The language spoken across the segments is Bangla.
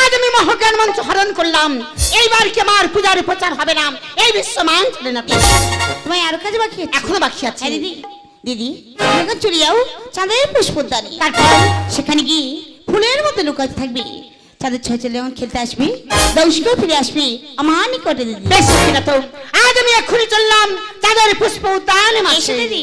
আজ আমি মহাজ্ঞান মন্ত্র হরণ করলাম, এইবার কি আমার পূজার প্রচার হবে না, এই বিশ্বমান চলে না। তোমায় আরো কাজ বাকি আছে? এখনো বাকি আছে। দিদি দিদি তুমি চলে যাও চাঁদের পুষ্পদানি, তারপর সেখানে গিয়ে ফুলের মতো লুকাতে থাকবি। চাঁদের ছয় চলে যখন খেলতে আসবি দৌশিকেও ফিরে আসবি আমার নিকটে দিদি। বেশ ঠিক আছে, আজ আমি এক্ষুনি চললাম চাঁদের পুষ্প উদ্যানে। এসো দিদি।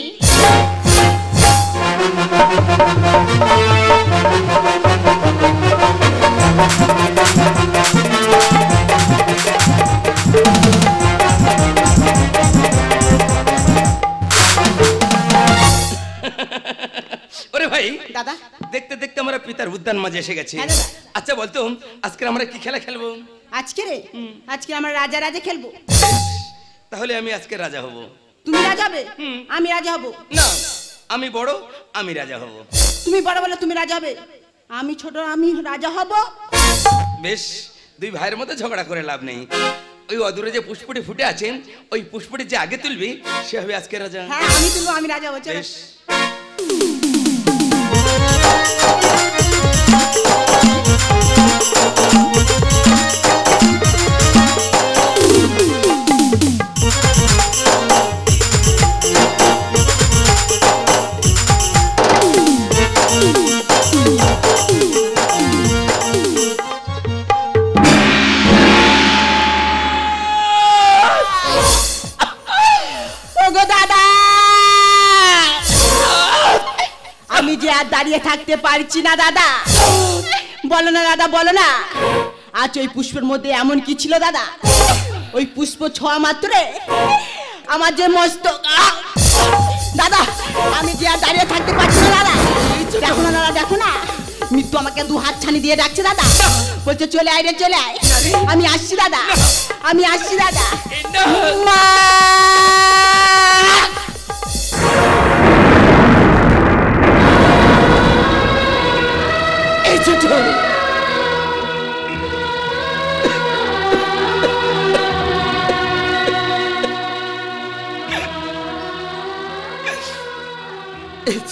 ওরে ভাই দাদা, দেখতে দেখতে আমরা পিতার উদ্যান মাঝে এসে গেছি। হ্যাঁ দাদা। আচ্ছা বলতো আজকে আমরা কি খেলা খেলবো? আজকে রে আজকে আমরা রাজা রাজা খেলবো। তাহলে আমি আজকে রাজা হব। তুমি রাজা হবে, আমি রাজা হব। না, আমি বড়, আমি রাজা হব। তুমি বড় বলে তুমি রাজা হবে, আমি ছোট, আমি রাজা হব। বেশ, দুই ভাইয়ের মধ্যে ঝগড়া করে লাভ নেই। ওই অদূরে যে পুষ্পটি ফুটে আছেন, ওই পুষ্পটি যে আগে তুলবি সে হবে আজকে রাজা। হ্যাঁ আমি তুলবো, আমি রাজা হব। বেশ। আমি যে আর দাঁড়িয়ে থাকতে পারছি না দাদা, বলো না দাদা, বলো না। আজ ওই পুষ্পের মধ্যে এমন কি ছিল দাদা, ওই পুষ্প ছোঁয়া মাত্রে আমার যে মস্তক, দাদা আমি যে আর দাঁড়িয়ে থাকতে পারছি না দাদা। দেখো না দাদা, দেখো না, মৃত্যু আমাকে দু হাত ছানি দিয়ে ডাকছে দাদা, বলছে চলে আয় রে চলে আয়। আমি আসছি দাদা, আমি আসছি দাদা। মা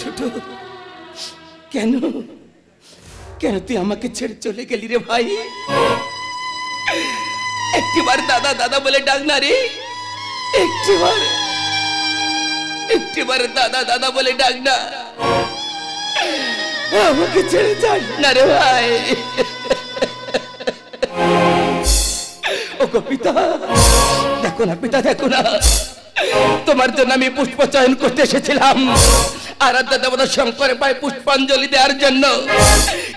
ছোট, কেন কেন তুই আমাকে ছেড়ে চলে গেলি রে ভাই? একটিবার দাদা দাদা বলে ডাক না রে, একটিবার দাদা দাদা বলে ডাক না, আমাকে ছেড়ে যাস না রে ভাই। ও গো পিতা, দেখো না পিতা, দেখো না, তোমার জন্য আমি পুষ্প চয়ন করতে এসেছিলাম আরাধ্য দেবতা শঙ্করের পায়ে পুষ্পাঞ্জলি দেওয়ার জন্য,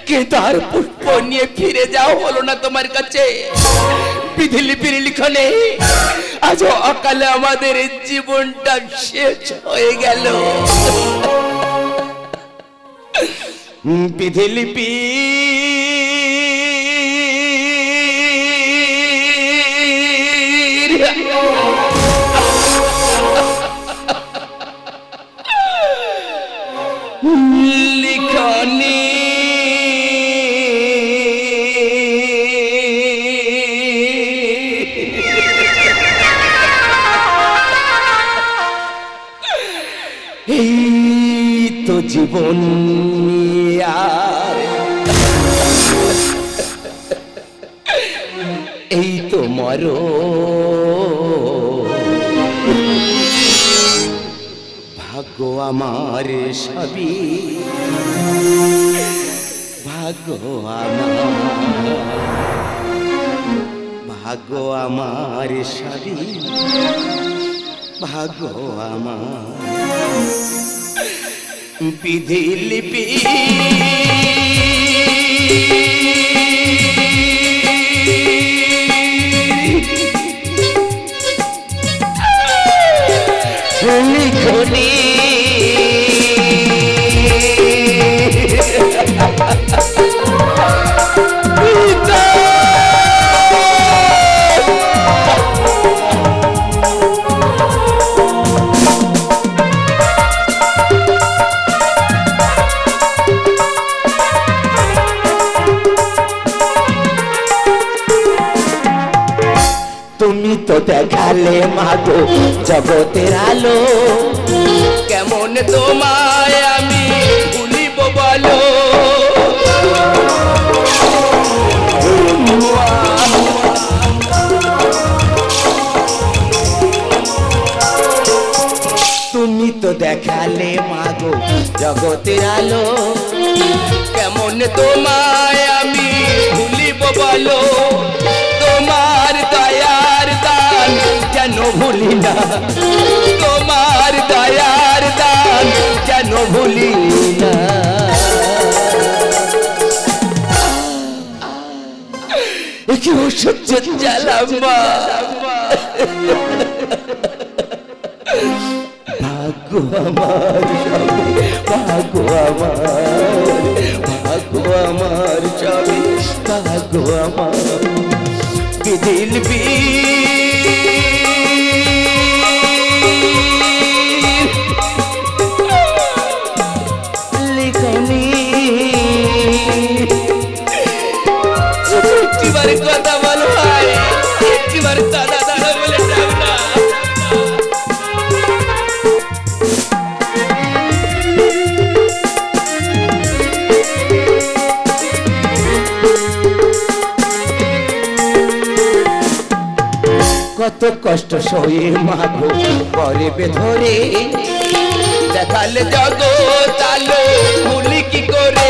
কিন্তু আর পুষ্প নিয়ে ফিরে যাও হলো না তোমার কাছে। বিধিলিপির লিখনে আজ অকালে আমাদের জীবনটা শেষ হয়ে গেল। বিধিলিপি লিখনি এই তো জীবন আর এই তো ভাগ্য আমার সবই, ভাগ্য আমার সবই, ভাগ্য আমার বিধিলিপি। লিখনি তুমি তো দেখালে মাগো জগতের আলো, কেমন তোমায় আমি ভুলিব বলো। জগতের আলো কেমন তোমায় আমি ভুলিব বলো তোমার দয়ার দান যেন ভুলি না তোমার দয়ার দান যেন ভুলি না কি অসহ্য জ্বালা মা ভাগ্য আমার ভাগ্য আমার সবই ভাগ্য আমার বিদিল লিখনি একটিবার কথা বলো ভাই একটিবার দাদা দাদা বলে যাও না কত কষ্ট সয়ে মাগো পরে বেধরে দেখালে জগৎ আলো ভুলি কি করে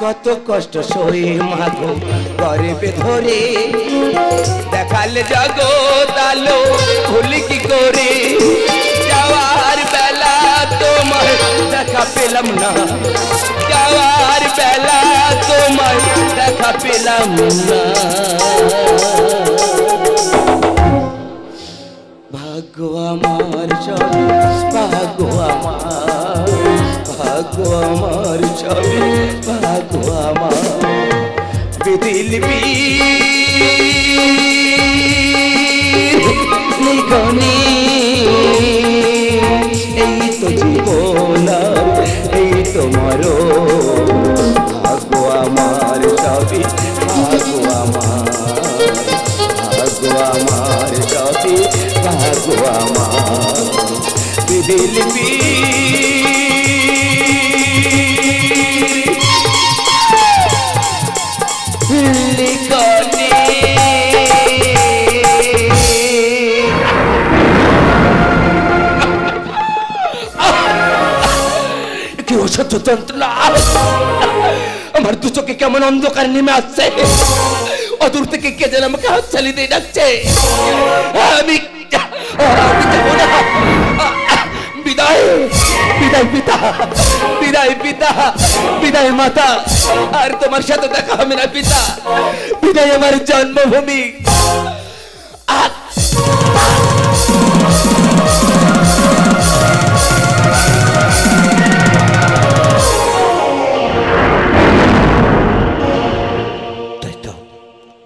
কত কষ্ট সয়ে মাগো পরে বেধরে দেখালে জগৎ আলো ভুলি কি করে যাওয়ার বেলা তোমার দেখা পেলাম না যাওয়ার বেলা তোমার দেখা পেলাম না ভাগ্য আমার সবই ভাগ্য আমার সবই ভাগ্য আমার বিদিল লিখনি এই তো জীবন এই তো মরণ ভাগ্য আমার সবই ভাগ্য আমার সবই ভাগ্য আমার বিদিল লিখনি কি অসহ্য যন্ত্রণা আমার দু চোখে কেমন অন্ধকার নেমে আসছে অদূর থেকে কে যেন আমাকে হাত চালিয়ে দিয়ে ডাকছে আমি যাবো না বিদায় বিদায় পিতা বিদায় পিতা বিদায় মাতা আর তোমার সাথে দেখা হবে না পিতা বিদায় আমার জন্মভূমি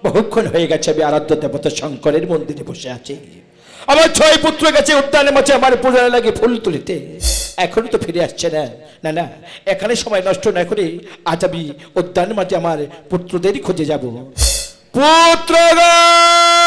বহুক্ষণ হয়ে গেছে আমি আরাধ্য দেবতা শঙ্করের মন্দিরে বসে আছি আমার 6 পুত্র গেছে উদ্যানের মাঝে আমার পূজার লাগে ফুল তুলিতে এখনো তো ফিরে আসছে না না না এখানে সময় নষ্ট না করে আজ আমি উদ্যানের মাঝে আমার পুত্রদেরই খুঁজে যাব পুত্রগণ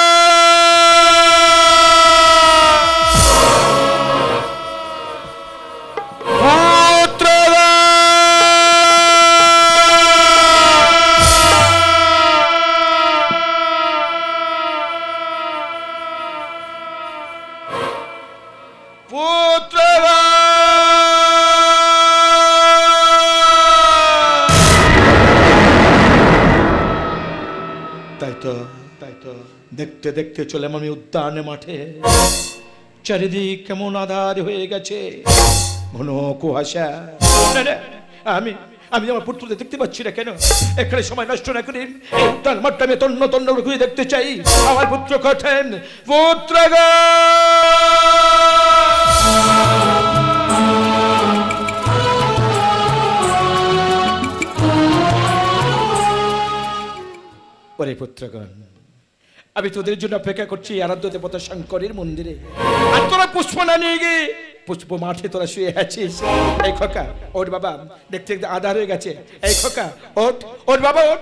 দেখতে দেখতে চলে আমি উদ্যানে মাঠে চারিদিক কেমন আধার হয়ে গেছে ঘন কুয়াশা আমি আমি আমার পুত্রদের দেখতে পাচ্ছি না কেন এখানে সময় নষ্ট না করে এই উদ্যান মাঠটা আমি তন্ন তন্ন ঘুরে দেখতে চাই আমার পুত্র কঠেন পুত্রগণ আমি তোদের জন্য অপেক্ষা করছি আরাধ্য দেবতা শঙ্করের মন্দিরে আর তোরা পুষ্প না নিয়ে গিয়ে পুষ্প মাঠে তোরা শুয়ে আছিস এই খোকা ওর বাবা দেখতে দেখতে আধার হয়ে গেছে এই খোকা ওঠ ওর বাবা ওঠ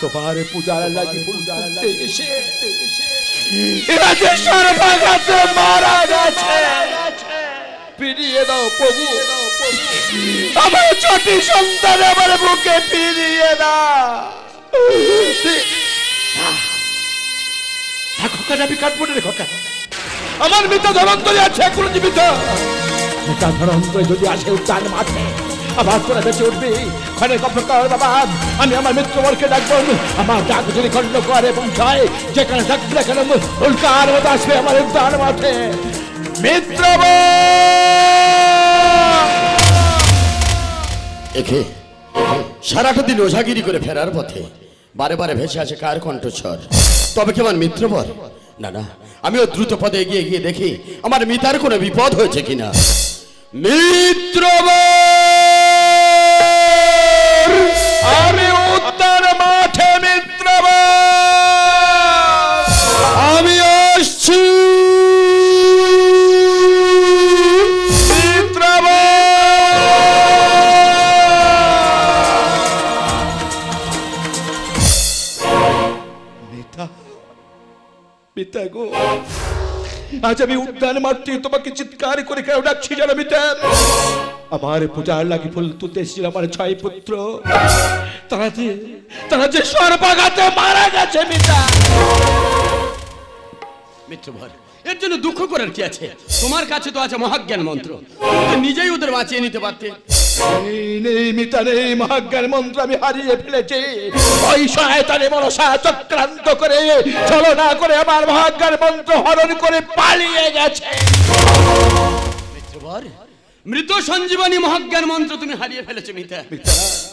তোমার পূজার লাগি পূজাতে এসে এরা যে সর্বঘাতে মারা গেছে, ফিরিয়ে দাও প্রভু, আমার ছোটি সন্তান আমার বুকে ফিরিয়ে দাও। আমি কাটবো না খোকা, আমার মিতা ধরন্তরে আছে এখনো জীবিত। মিতা ধরন্তরে যদি আসে উদ্যান মাঠে আবার তোরা বেঁচে উঠবি, ক্ষণেক অপেক্ষা কর বাবা। আমি আমার মিত্রবরকে ডাকবো, আমার ডাক যদি খণ্ড করে এবং জয় যেখানে ডাকবে এখানে উল্কার মতো আসবে আমার উদ্যান মাঠে। মিত্রবর একে সারাটা দিন ওঝাগিরি করে ফেরার পথে বারে বারে ভেসে আসে কার কণ্ঠস্বর, তবে কি আমার মিত্রবর? না না, আমিও দ্রুত পদে এগিয়ে গিয়ে দেখি আমার মিতার কোনো বিপদ হয়েছে কিনা। মিত্রবর, আমি উদ্যান মাঠে মিত্রবর, আমি আসছি। মিতা গো, আজ আমি উদ্যান মাঠ থেকে তোমাকে চিৎকার করে কেন ডাকছি জানো মিতা? আমার পূজার লাগি ফুল তুলতে এসেছিল আমার 6 পুত্র, তারা যে সর্বঘাতে মারা গেছে মিতা। মিত্রবর, এর জন্য দুঃখ করার কি আছে? তোমার কাছে তো আছে মহাজ্ঞান মন্ত্র, তুমি নিজেই ওদের বাঁচিয়ে নিতে পারতে। নেই মিতা নেই, মহাজ্ঞান মন্ত্র আমি হারিয়ে ফেলেছি। ওই শয়তানি মনসা চক্রান্ত করে ছলনা করে আমার মহাজ্ঞান মন্ত্র হরণ করে পালিয়ে গেছে। মিত্রবর, মৃত সঞ্জীবনী মহাজ্ঞান মন্ত্র তুমি হারিয়ে ফেলেছো মিতা।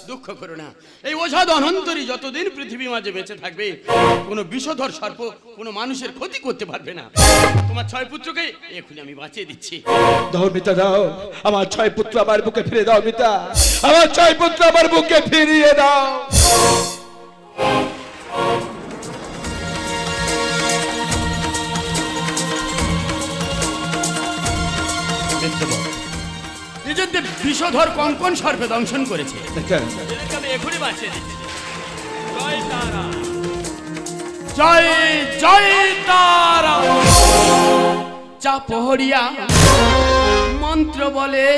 দুঃখ করো না, এই ওঝা ধনন্তরী যতদিন পৃথিবী মাঝে বেঁচে থাকবে কোনো বিষধর সর্প কোনো মানুষের ক্ষতি করতে পারবে না। তোমার 6 পুত্রকে এখনই আমি বাঁচিয়ে দিচ্ছি। দাও মিতা দাও, আমার 6 পুত্র আমার বুকে ফিরে দাও মিতা, আমার 6 পুত্র আমার বুকে ফিরিয়ে দাও। নিজেদের বিষধর কঙ্কন সর্পে দংশন করেছে, আমি এখনই বাঁচিয়ে দিচ্ছি। জয় তারা, জয় জয় তারা। চাপহরিয়া মন্ত্র বলে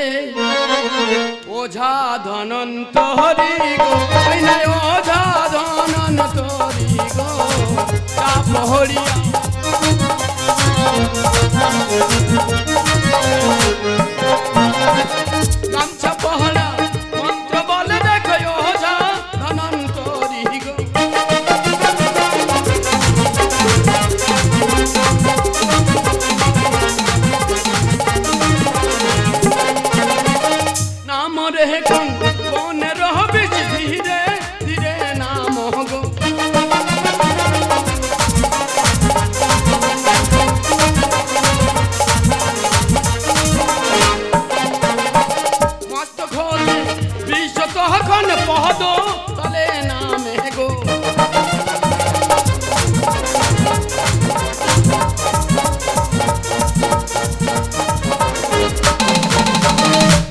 ওঝা ধনন্তরি গো, ওঝা ধনন্তরি গো। চাপহরিয়া গামছা পহরা মন্ত্র বলে দেখো ওঝা ধনন্তরি গো। নাম রে কোন রহবি ধীরে ধীরে নাম গো। মস্ত ঘোরে বিশ্ব তখন পহদ তলে নামে গো।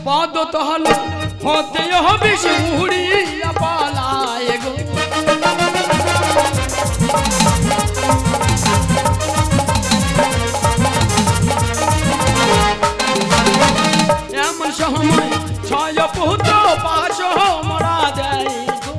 পদ তহল হতে হবে উড়িয়া পালায় গো। এমন সময় 6 পুত্র পাশ মরা যায় গো।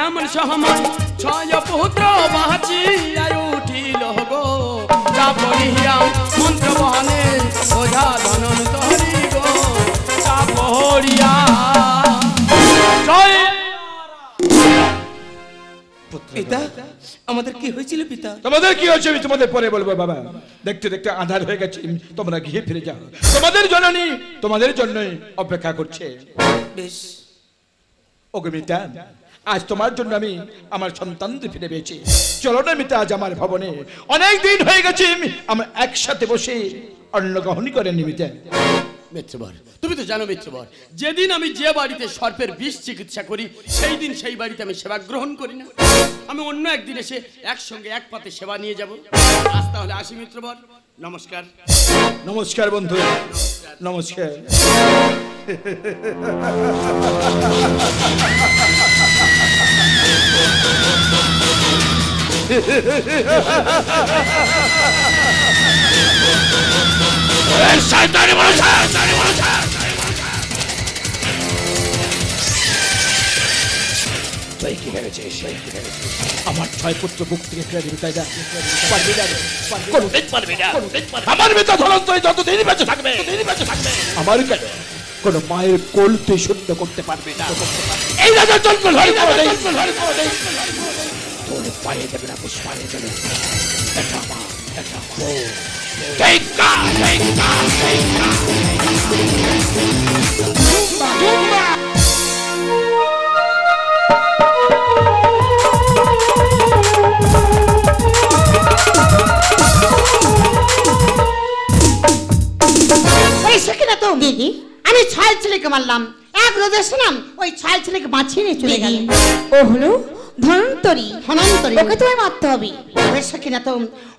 এমন সময় 6 পুত্র বাঁচিয়া উঠিল গো। চাপহরিয়া মন্ত্র বহনে ওঝা ধনন্তরি গো। চাপহরিয়া জয়। পিতা, আমাদের কি হয়েছিল পিতা? তোমাদের কি হয়েছে আমি তোমাদের পরে বলবো বাবা। দেখতে দেখতে আঁধার হয়ে গেছে, তোমরা গিয়ে ফিরে যাও, তোমাদের জননী তোমাদের জন্যই অপেক্ষা করছে। বেশ ওগো মিতা, আজ তোমার জন্য আমি আমার সন্তানদের ফিরে পেয়েছি। চলো না মিতা, আজ আমার ভবনে অনেক দিন হয়ে গেছে আমরা একসাথে বসে অন্ন গ্রহণ করেন মিতা। মিত্রবর, তুমি তো জানো মিত্রবর, যেদিন আমি যে বাড়িতে সর্পের বিষ চিকিৎসা করি সেই দিন সেই বাড়িতে আমি সেবা গ্রহণ করি না। আমি অন্য একদিন এসে একসঙ্গে এক পাতে সেবা নিয়ে যাব। আজ তাহলে আসি মিত্রবর, নমস্কার। নমস্কার বন্ধু, নমস্কার। আমার ছয় পুত্র বুক থেকে ফেলে দিবি, তাই না? কোনদিন পারবি না। আমার বেটা ধনঞ্জয় যতদিন বেঁচে থাকবে আমার কেন কোন মায়ের কোল তুই শুদ্ধ করতে পারবি না। এই রাজার জন্ম তোর পায়ে দেবে না, পুষ্পায়ে দেবে। এটা আমার, এটা দিদি আমি 6 ছেলেকে মারলাম, এক রোজে শুনাম ওই 6 ছেলেকে বাঁচিয়ে নিয়ে চলে গেল। ও হলো ধনন্তরী। ধনন্তরী ওকে তোমায় মারতে হবে। বেশ কিনা তো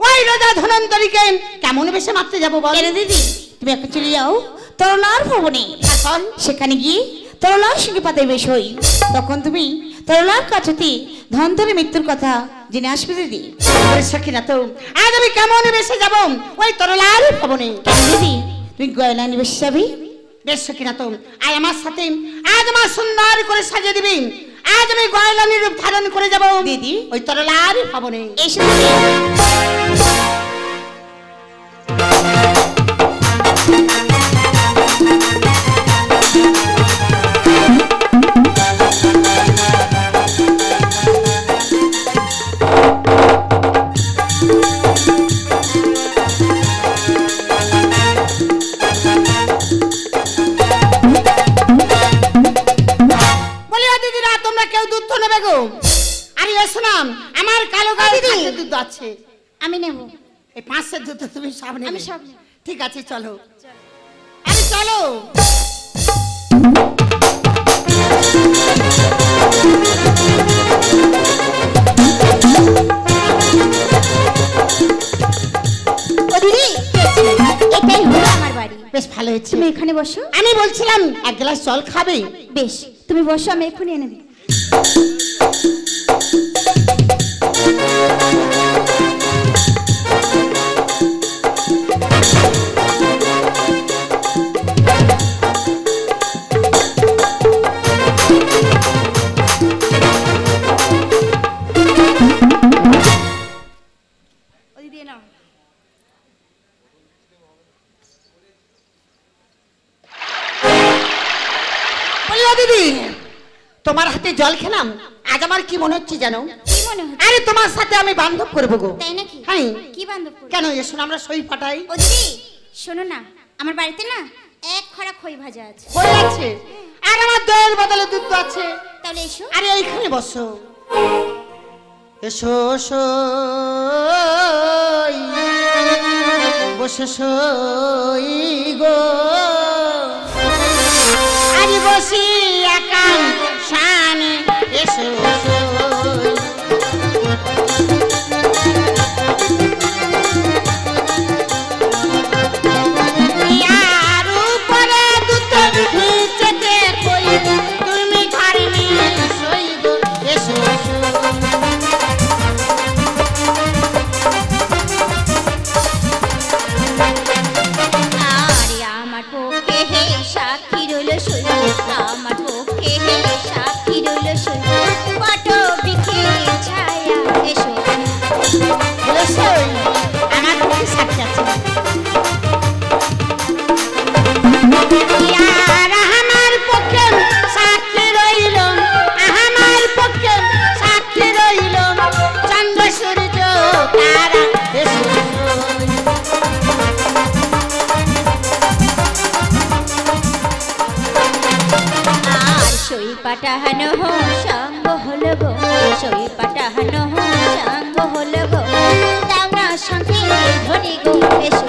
ওই রাজা ধনন্তরীকে কেমন বেশে মারতে যাবো বল? দিদি তুমি এখন চলে যাও তরলার ভবনে, এখন সেখানে গিয়ে তরলার সঙ্গে পাতে বেশ হই, তখন তুমি তরলার কাছেতে ধনন্তরীর মৃত্যুর কথা জেনে আসবে দিদি। বেশ কিনা তো আজ আমি কেমন বেশে যাবো ওই তরলার ভবনে? দিদি তুই গয়না নিবে যাবি? বেশ কিনা তো আজ আমার সাথে আজ আমার সুন্দর করে সাজিয়ে দিবি। আজ আমি গয়লানির রূপ ধারণ করে যাব দিদি ওই তরলার ভবনে। এসে আমার কালো গায়ে দুধ আছে, আমি নেব। এই 500 দুধ তুমি সব নেবে? আমি সব নেব। ঠিক আছে চলো, আরে চলো। ও দিদি এটাই হলো আমার বাড়ি। বেশ ভালো হয়েছে, তুমি এখানে বসো। আমি বলছিলাম এক গ্লাস জল খাবে? বেশ তুমি বসো, আমি এক্ষুনি এনে দিই। তোমার হাতে জল খেলাম, আজ আমার কি মনে হচ্ছে জানো? কি মনে হচ্ছে? আরে তোমার সাথে আমি বান্ধব করব গো। তাই নাকি? হ্যাঁ। কি বান্ধব করব? কেন এসো আমরা সই পাঠাই। ও দিদি শোনো না, আমার বাড়িতে না এক খড়া খই ভাজা আছে। খই আছে আর আমার দইয়ের বদলে দুধ আছে। তাহলে এসো। আরে এইখানে বসো, এসো সই বসে সই গো। আরে বসি একান শানে এসো সই। আর উপরে দুধ ভিজতে কই তুমি ঘরে নিয়ে সই গো এসো সই। আরে আমার পক্ষে হে সাক্ষী রইল সই, আমার পক্ষে হে সাক্ষী রইল সই। কত বিখে ছায়া এসো সই, আমার পক্ষে সাক্ষী আছে। আর আমার পক্ষে সাক্ষী রইল, আমার পক্ষে সাক্ষী রইল চন্দ্র সূর্য তারা এসো সই। সই পাঠানো সঙ্গ হলো গো, সই পাঠানো সঙ্গ হলো গো, দাও না সঙ্গে ধনী গো এসো।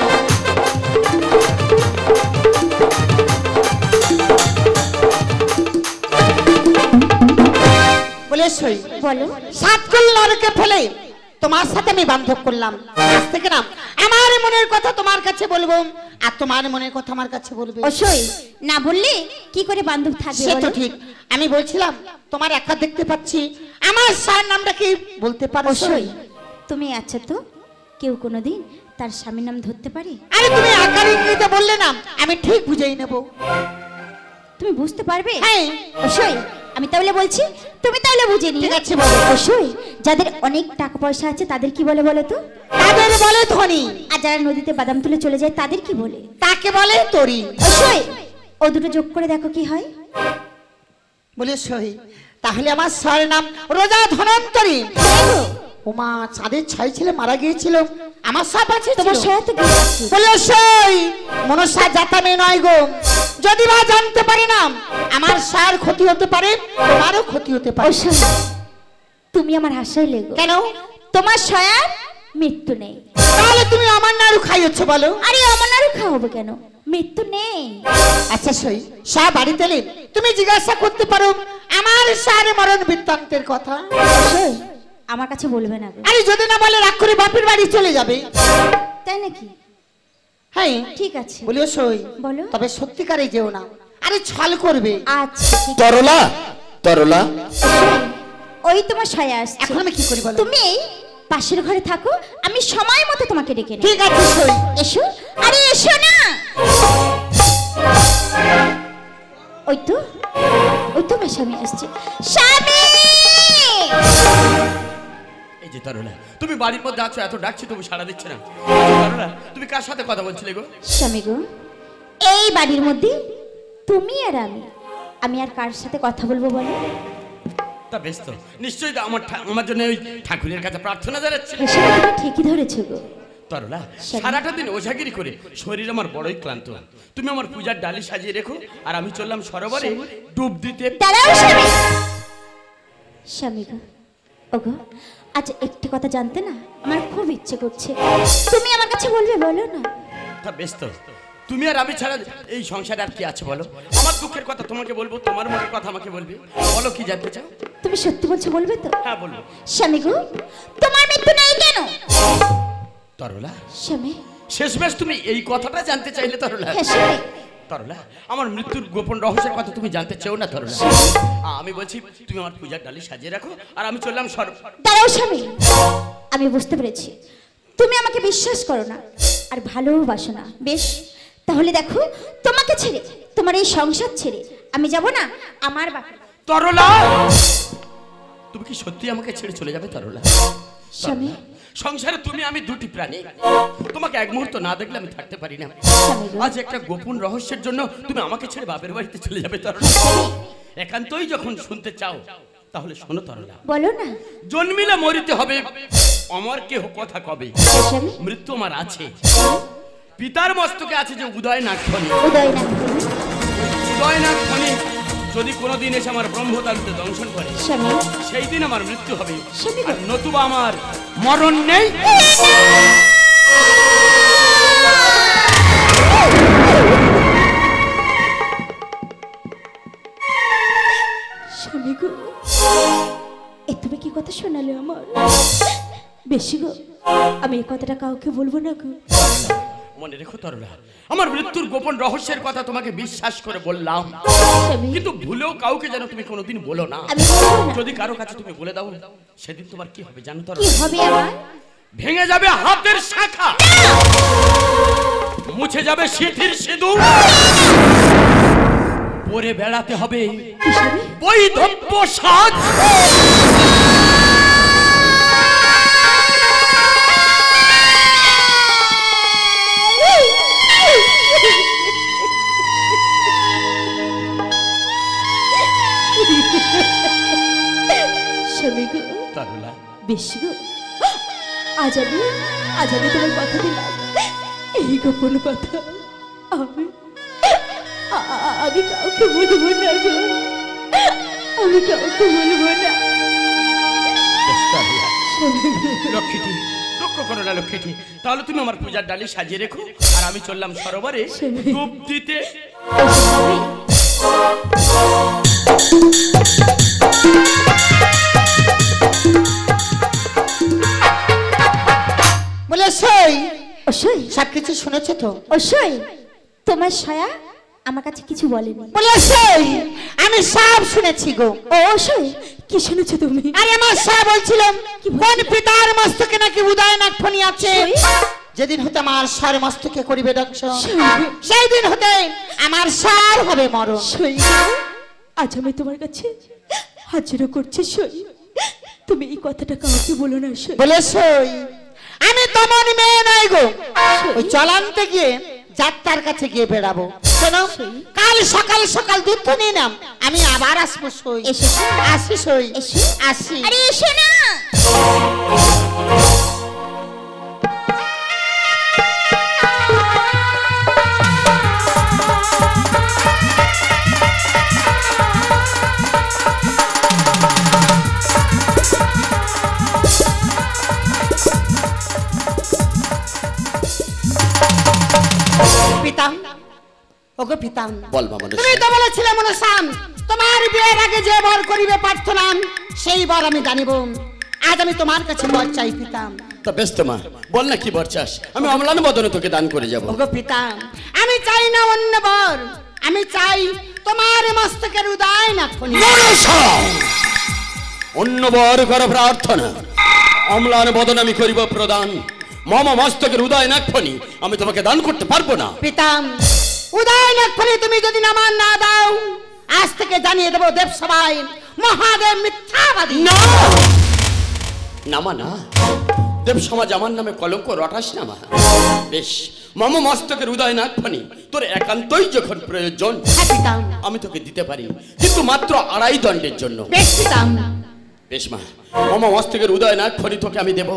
বলে সই বলো। 7 কন্যাকে ফেলে তোমার সাথে আমি বান্ধব করলাম, আজ থেকে না আমার মনের কথা তোমার কাছে বলবো আর তোমার মনের কথা আমার কাছে বলবে। অবশ্যই না বললে কি করে বান্ধব থাকবে সে তো বলো? ঠিক, আমি বলছিলাম তোমার একা দেখতে পাচ্ছি, আমার স্যার নামটা কি বলতে পারো? অবশ্যই। তুমি আচ্ছা তো কেউ কোনোদিন তার স্বামীর নাম ধরতে পারে? আরে তুমি আকার ইঙ্গিতে বললে না, আমি ঠিক বুঝেই নেব। তুমি বুঝতে পারবে? হ্যাঁ। অবশ্যই। আমি তাহলে বলছি, তুমি তাহলে বুঝে নিও। ঠিক আছে, বলো। অবশ্যই। যাদের অনেক টাকা পয়সা আছে তাদের কি বলে বলো তো? তাদের বলে ধনী। আর যারা নদীতে বাদাম তুলে চলে যায় তাদের কি বলে? তাকে বলে তরি। অবশ্যই। ও দুটো যোগ করে দেখো কি হয়। বলে সহি, তাহলে আমার স্যার নাম রোজা ধনন্তরী। ওমা, চাঁদের 6 ছেলে মারা গিয়েছিল, আমার সাপ আছে তোমার সাথে কি আছে? বলে সই মনসা জাতামে নয় গো, যদি বা জানতে পারি না আমার স্যার ক্ষতি হতে পারে, তোমারও ক্ষতি হতে পারে। অবশ্যই। তুমি আমার হাসাই লেগো। কেন? তোমার সয়ার মৃত্যু নেই। তাহলে তুমি আমার নাড়ু খাইয়েছো বলো? আরে আমার নাড়ু খাওয়াবো কেন? মৃত্যু নেই। আচ্ছা সই, স্যার বাড়িতে এলে তুমি জিজ্ঞাসা করতে পারো আমার স্যার মরণ বৃত্তান্তের কথা। অবশ্যই। আমার কাছে বলবে না গো। আরে যদি না বলে রাগ করে বাপের বাড়ি চলে যাবে। তাই নাকি? হ্যাঁ ঠিক আছে। বলিও সই, বলো। তবে সত্যিকারে যেও না, আরে ছল করবে। আচ্ছা ঠিক আছে। তরলা তরলা ওই তোমার সয়া আসছে। এখন আমি কি করি বলো? তুমি এই পাশের ঘরে থাকো, আমি সময় মতো তোমাকে ডেকে নেব। ঠিক আছে সই। এসো। আরে এসো না। ওই তো আমার স্বামী আসছে। স্বামী! এই যে তরলা, তুমি বাড়ির মধ্যে আছো, এত ডাকছি তবু সাড়া দিচ্ছে না। তরলা, তুমি কার সাথে কথা বলছিলে গো? স্বামী গো, এই বাড়ির মধ্যে তুমি আর আমি আর কার সাথে কথা বলবো বলো? তা বেশ তো, নিশ্চয়ই তো আমার জন্য ওই ঠাকুরের কাছে প্রার্থনা জানাচ্ছি। সেটা তুমি ঠিকই ধরেছো গো। তরলা, সারাটা দিন ওঝাগিরি করে শরীর আমার বড়ই ক্লান্ত, তুমি আমার পূজার ডালি সাজিয়ে রেখো, আর আমি চললাম সরোবরে ডুব দিতে। দাঁড়াও স্বামী। স্বামী গো, ওগো, আচ্ছা একটি কথা জানতে না আমার খুব ইচ্ছে করছে, তুমি আমার কাছে বলবে বলো না? তা বেশ তো, তুমি আর আমি ছাড়া এই সংসারে আর কি আছে বলো? আমার দুঃখের কথা তোমাকে বলবো, তোমার মনের কথা আমাকে বলবে, বলো কি জানতে চাও? তুমি সত্যি বলছো, বলবে তো? হ্যাঁ বলবো। স্বামী গো, তোমার মৃত্যু নেই কেন? তরলা, স্বামী। শেষমেশ তুমি এই কথাটা জানতে চাইলে তরলা? হ্যাঁ স্বামী। তরলা, আমার মৃত্যুর গোপন রহস্যের কথা তুমি জানতে চাও না তরলা? আমি বলছি তুমি আমার পূজার ডালি সাজিয়ে রাখো, আর আমি চললাম দাঁড়াও স্বামী, আমি বুঝতে পেরেছি তুমি আমাকে বিশ্বাস করো না আর ভালোবাসো না। বেশ, তাহলে দেখো, তোমাকে ছেড়ে, তোমার এই সংসার ছেড়ে আমি যাব না আমার বাপের বাড়ি। তরলা, তুমি কি সত্যি আমাকে ছেড়ে চলে যাবে তরলা? স্বামী। সংসারে তুমি আমি দুটি প্রাণী, তোমাকে এক মুহূর্ত না দেখলে আমি থাকতে পারি না। স্বামী গো। আজ একটা গোপন রহস্যের জন্য তুমি আমাকে ছেড়ে বাপের বাড়িতে চলে যাবে তরলা? একান্তই যখন শুনতে চাও তাহলে শোনো তরলা। বলো না। জন্মিলে মরিতে হবে, অমর কেহ কথা কবে। স্বামী। মৃত্যু আমার আছে, পিতার মস্তকে আছে যে উদয়নাথ খনি। উদয়নাথ। উদয়নাথ খনি যদি কোনোদিন এসে আমার ব্রহ্মতান্ত্রে দংশন করে, স্বামী। সেই দিন আমার মৃত্যু হবে, স্বামী গো। আর নতুবা আমার মরণ নেই। স্বামী গো, এ তুমি কি কথা শোনালে আমার? বেশি গো, আমি এই কথাটা কাউকে বলবো না গো। মনে রেখো তরলা, আমার মৃত্যুর গোপন রহস্যের কথা তোমাকে বিশ্বাস করে বললাম, স্বামী। কিন্তু ভুলেও কাউকে যেন তুমি কোনোদিন বলো না। আমি বলবো না। যদি কারো কাছে তুমি বলে দাও, সেদিন তোমার কি হবে জানো কি তরলা? হবে আমার? ভেঙে যাবে হাতের শাখা, মুছে যাবে সিঁথির সিঁদুর, পরে বেড়াতে হবে কি স্বামী? বৈধব্য সাজ। স্বামী গো, তরলা, বেশি গো, আজ আমি তোমার কথা দিলাম, এই গোপন কথা আমি কাউকে বলবো না গো, আমি কাউকে বলবো না। লক্ষ্মীটি, দুঃখ করো না লক্ষ্মীটি, তাহলে তুমি আমার পূজার ডালি সাজিয়ে রেখো, আর আমি চললাম সরোবরে ডুব দিতে। কিছু শুনেছো তো? অবশ্যই তোমার ছায়া আমার কাছে কিছু বলেনি। বলেছে আমি সব শুনেছি গো। অবশ্যই কি শুনেছো তুমি? আরে আমার ছায়া বলছিল কোন পিতার মস্তকে নাকি উদয় নাগফণি আছে, যেদিন হতে আমার সার মস্তকে করিবে দংশন, সেই দিন হতে আমার সার হবে মরণ। আজ আমি তোমার কাছে হাজির করছি সই, তুমি এই কথাটা কাউকে বলো না সই। বলেছে আমি তেমন মেয়ে নাই গো, ওই চলান্তে গিয়ে যাত্রার কাছে গিয়ে বেড়াবো। শোনো, কাল সকাল সকাল দুধ তো নিয়ে নাম, আমি আবার আসবো সই। আসি সই, আসি। আরে এসো না। পিতাম, ওগো পিতাম, বল বাবা। তুমি তো বলেছিলে মনসাম তোমার বিয়ের আগে যে বর করিবে প্রার্থনা সেই বর আমি জানিব। আজ আমি তোমার কাছে বর চাই পিতাম। তা বেশ তো মা, বল না কি বর চাস, আমি অম্লান বদনে তোকে দান করে যাব। ওগো পিতাম, আমি চাই না অন্য বর, আমি চাই তোমার মস্তকের উদয় নাগফণি। অন্য বর কর প্রার্থনা, অম্লান বদন আমি করিব প্রদান। মম মস্তকের উদয় নাগফণি আমি তোমাকে দান করতে পারবো না। পিতাম, উদয় নাগফণি তুমি যদি নামান না দাও, আজ থেকে জানিয়ে দেবো দেব সবাই মহাদেব মিথ্যাবাদী। না নামা না, দেব সমাজ আমার নামে কলঙ্ক রটাস না মা। বেশ, মম মস্তকের উদয় নাগফণি তোর একান্তই যখন প্রয়োজন আমি তোকে দিতে পারি, কিন্তু মাত্র 2.5 দণ্ডের জন্য। বেশ পিতাম। বেশ মা, মম মস্তকের উদয় নাগফণি তোকে আমি দেব।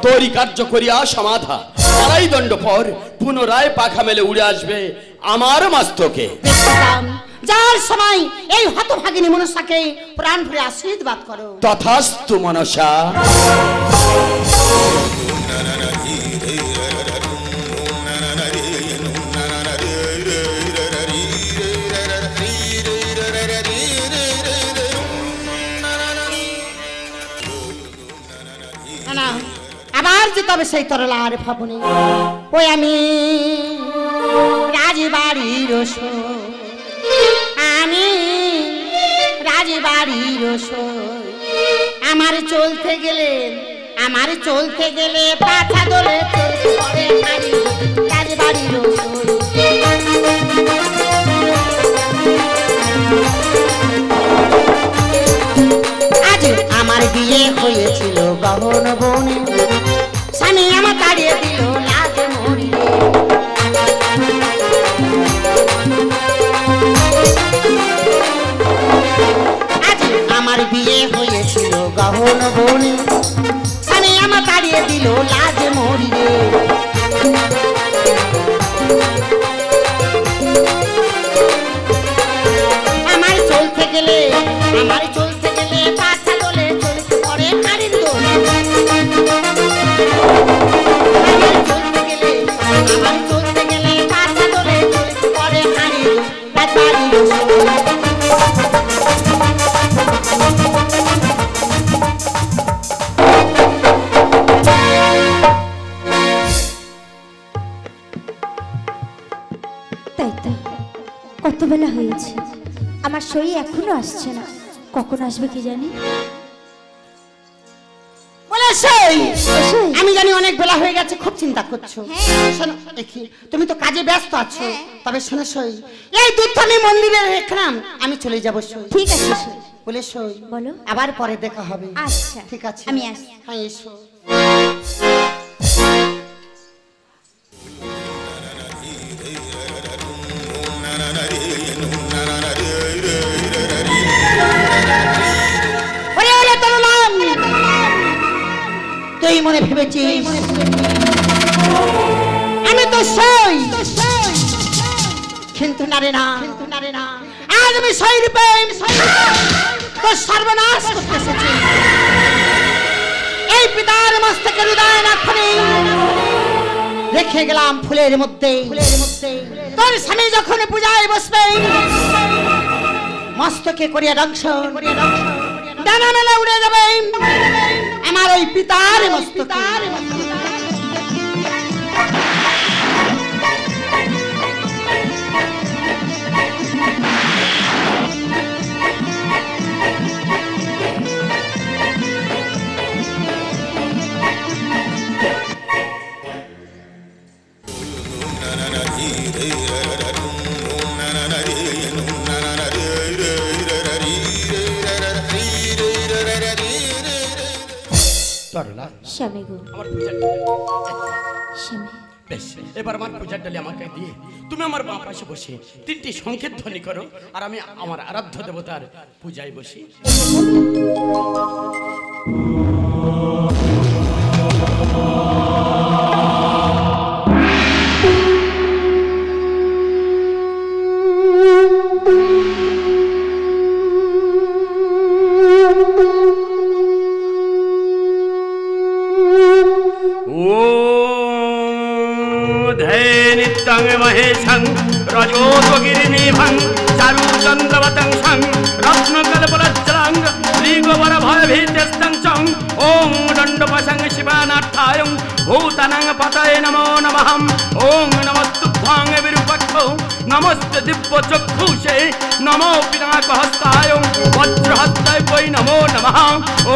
তোরই কার্য করিয়া সমাধা 2.5 দণ্ড পর পুনরায় পাখা মেলে উড়ে আসবে আমার মস্তকে। যার সময় এই হতভাগিনী মনসাকে প্রাণ ভরে আশীর্বাদ করো। তথাস্তু মনসা। আবার যে তবে সেই তরলার ভাবনে ওই আমি রাজবাড়ির আমি রাজবাড়ির আমার চলতে গেলে পাছা দোলে চলতে পড়ে রাজবাড়ির আজ আমার বিয়ে হয়েছিল গহন বনে, স্বামী আমার তাড়িয়ে দিল লাজে মরিয়ে। আজ আমার বিয়ে হয়েছিল গহন বনে, স্বামী আমার তাড়িয়ে দিল লাজে মরিয়ে। আমার চলতে গেলে পাছা দোলে চলতে পড়ে হাড়ির দোল। আমার চলতে গেলে পাছা দোলে চলতে পড়ে হাড়ির দোল। তাই তো, কত বেলা হয়েছে, আমার সই এখনো আসছে না, কখন আসবে কি জানি। আমি জানি অনেক বেলা হয়ে গেছে, খুব চিন্তা করছো। শোনো দেখি, তুমি তো কাজে ব্যস্ত আছো, তবে শোনো সই, এই দুধ আমি মন্দিরে রেখলাম, আমি চলে যাবো সই। ঠিক আছে সই। বলে সই, বলো। আবার পরে দেখা হবে। আচ্ছা ঠিক আছে, আমি আসি। হ্যাঁ এসো। তুই মনে ভেবেছিস আমি তো সই, কিন্তু না রে না, আজ আমি সই রূপে তোর সর্বনাশ করতে এসেছি। এই পিতার মস্তকের উদয় নাগফণি রেখে গেলাম ফুলের মধ্যে। তোর স্বামী যখন পূজায় বসবে, মস্তকে করিয়া দংশন, ডানা মেলা উড়ে যাবে আমার ওই পিতার মস্তকে। তরলা স্বামী গো, আমার পূজার ডালি। স্বামী বেশ, এবার আমার পূজার ডালি আমাকে দিয়ে তুমি আমার বাঁ পাশে বসে 3টি সংকেত ধ্বনি করো, আর আমি আমার আরাধ্য দেবতার পূজায় বসি। महेशं रजोगिरिनिभं चारुचन्द्रवतं शं रत्नकल्पलज्जलं श्रीगोवरभयभीत्यस्तं चं ॐ दण्डपशं शिवानाथाय भूतानां पतये नमो नमः। ॐ नमस्तुभ्यां विरूपाक्षो नमस्ते दिव्यचक्षुषे नमो पिनाकहस्ताय वज्रहस्ताय वै नमो नमः।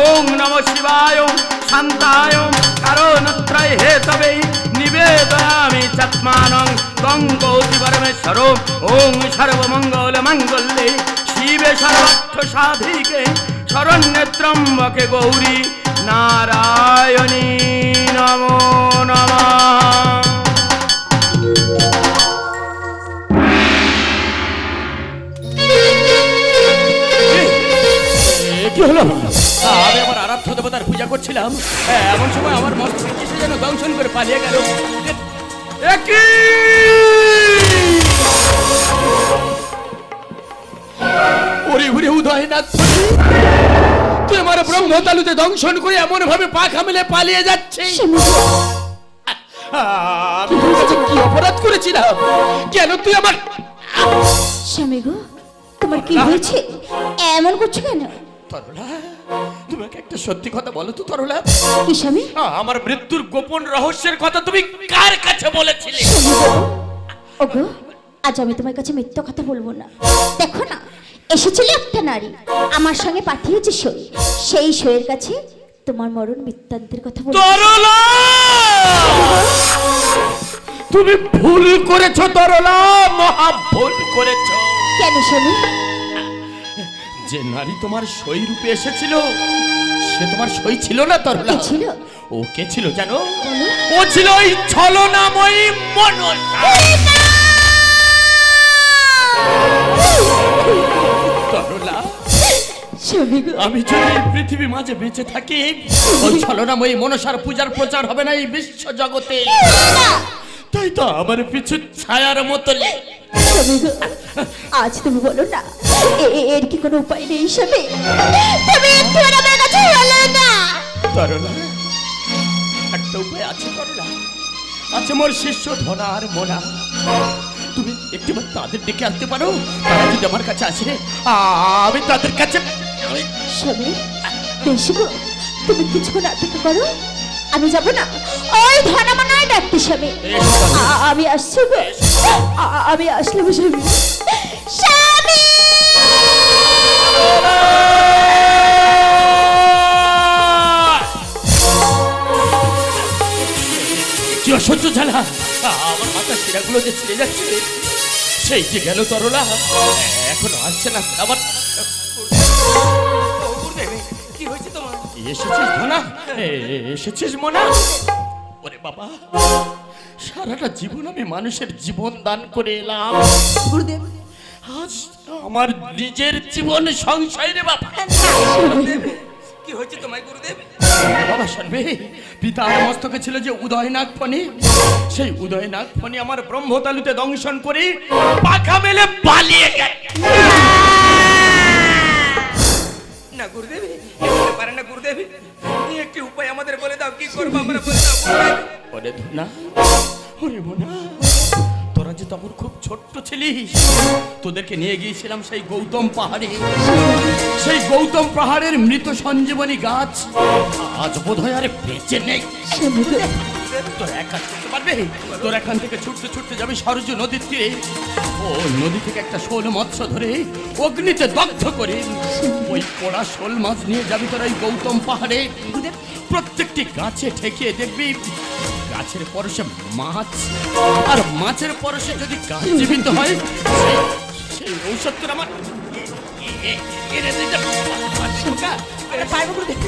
ॐ नमः शिवाय शान्ताय कारणत्रय हेतवे निवेदयामि चत्मानं गंगोति परमेश्वरो। ओं सर्वमंगल मंगल्ये शिवे सर्वार्थ साधिके शरण्ये त्र्यंबके गौरी नारायणी नमो नमः। কি হলো? আমি আমার আরাধ্য দেবতার পূজা করছিলাম, এমন সময় আমার মস্তকে কিসে যেন দংশন করে পালিয়ে গেল। ওরে ওরে উদয়নাথ, তুই আমার ব্রহ্মতালুতে দংশন করে এমন ভাবে পাখা মেলে পালিয়ে যাচ্ছিস। আমি তোর কাছে কি অপরাধ করেছিলাম? কেন তুই আমার স্বামী গো, তোমার কি হয়েছে? এমন করছো কেন? তরলা, তোমাকে একটা সত্যি কথা বলো তো তরলা। কি স্বামী? আমার মৃত্যুর গোপন রহস্যের কথা তুমি কার কাছে বলেছিলে? ওগো, আজ আমি তোমার কাছে মিথ্যা কথা বলবো না। দেখো না, এসেছিল একটা নারী, আমার সঙ্গে পাঠিয়েছে সই। সেই সইয়ের কাছে তোমার মরণ বৃত্তান্তের কথা বল। তরলা, তুমি ভুল করেছো তরলা, মহা ভুল করেছো। কেন স্বামী? যে নারী তোমার সই রূপে এসেছিল সে তোমার সই ছিল না তরলা। কে ছিল? ও কে ছিল জানো? ও ছিল ওই ছলনাময়ী মনসা। তরলা, স্বামী গো, আমি যদি এই পৃথিবী মাঝে বেঁচে থাকি, ওই ছলনাময়ী মনসার পূজার প্রচার হবে না এই বিশ্ব জগতে। তাই তো আমার পিছু ছায়ার মতো স্বামী গো, আজ তুমি বলো না, এর কি কোনো উপায় নেই স্বামী? তুমি একটু আমার কাছে বলো না। তরলা, একটা উপায় আছে তরলা, আছে মোর শিষ্য ধনা আর মোনা। তুমি একটিবার তাদের ডেকে আনতে পারো? তারা যদি আমার কাছে আসে, আমি তাদের কাছে। স্বামী বেশি গো, তুমি কিছুক্ষণ অপেক্ষা করো, আমি যাব না ওই ধনামনায় ডাকতে স্বামী। আমি আসছি গো, আমি আসলাম স্বামী। স্বামী কি অসহ্য জ্বালা, আমার মাথা শিরাগুলো যে ছিঁড়ে যাচ্ছে। সেই যে গেল তরলা, এখনো আসছে না আবার। কি হয়েছে তোমার? এসেছিস ধনা? এসেছিস মোনা? ওরে বাবা, সারাটা জীবন আমি মানুষের জীবন দান করে এলাম। গুরুদেব, আজ আমার নিজের জীবন সংশয় রে বাবা। কি হয়েছে তোমায় গুরুদেব? বাবা শুনবে, পিতার মস্তকে ছিল যে উদয়নাগ ফণি, সেই উদয়নাগ ফণি আমার ব্রহ্মতালুতে দংশন করে পাখা মেলে পালিয়ে গেল। না গুরুদেব, পারে না গুরুদেব, একটি উপায় আমাদের বলে দাও, কি করবো আমরা বলে দাও গুরুদেব। ওরে ধনা, ওরে মোনা, তোরা যে তখন খুব ছোট্ট ছিলিস, তোদেরকে নিয়ে গিয়েছিলাম সেই গৌতম পাহাড়ে। সেই গৌতম পাহাড়ের মৃত সঞ্জীবনী গাছ আজ বোধহয় আর বেঁচে নেই। তোর একা ছুটতে পারবে? তোর এখান থেকে ছুটতে ছুটতে যাবি সরজু নদীর তীরে। ও নদী থেকে একটা শোল মৎস্য ধরে অগ্নিতে দগ্ধ করে ওই পোড়া শোল মাছ নিয়ে যাবি তোর ওই গৌতম পাহাড়ে। প্রত্যেকটি গাছে ঠেকিয়ে দেখবি গাছের পরশে মাছ, আর মাছের পরশে যদি গাছ জীবিত হয়, সেই ঔষধ তোর আমার পারবো গুরুদেব,